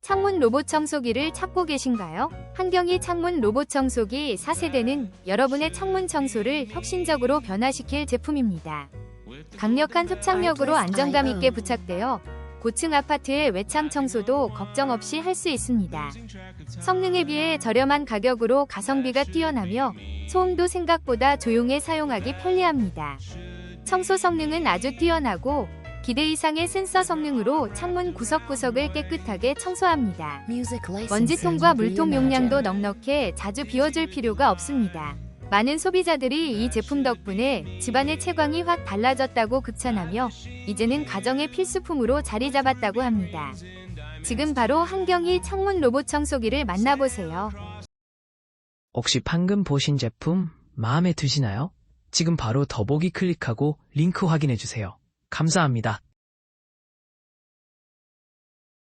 창문 로봇 청소기를 찾고 계신가요? 한경이 창문 로봇 청소기 4세대는 여러분의 창문 청소를 혁신적으로 변화시킬 제품입니다. 강력한 흡착력으로 안정감 있게 부착되어 고층 아파트의 외창 청소도 걱정 없이 할 수 있습니다. 성능에 비해 저렴한 가격으로 가성비가 뛰어나며 소음도 생각보다 조용해 사용하기 편리합니다. 청소 성능은 아주 뛰어나고 기대 이상의 센서 성능으로 창문 구석구석을 깨끗하게 청소합니다. 먼지통과 물통 용량도 넉넉해 자주 비워줄 필요가 없습니다. 많은 소비자들이 이 제품 덕분에 집안의 채광이 확 달라졌다고 극찬하며 이제는 가정의 필수품으로 자리 잡았다고 합니다. 지금 바로 한경이 창문 로봇 청소기를 만나보세요. 혹시 방금 보신 제품 마음에 드시나요? 지금 바로 더보기 클릭하고 링크 확인해주세요. 감사합니다.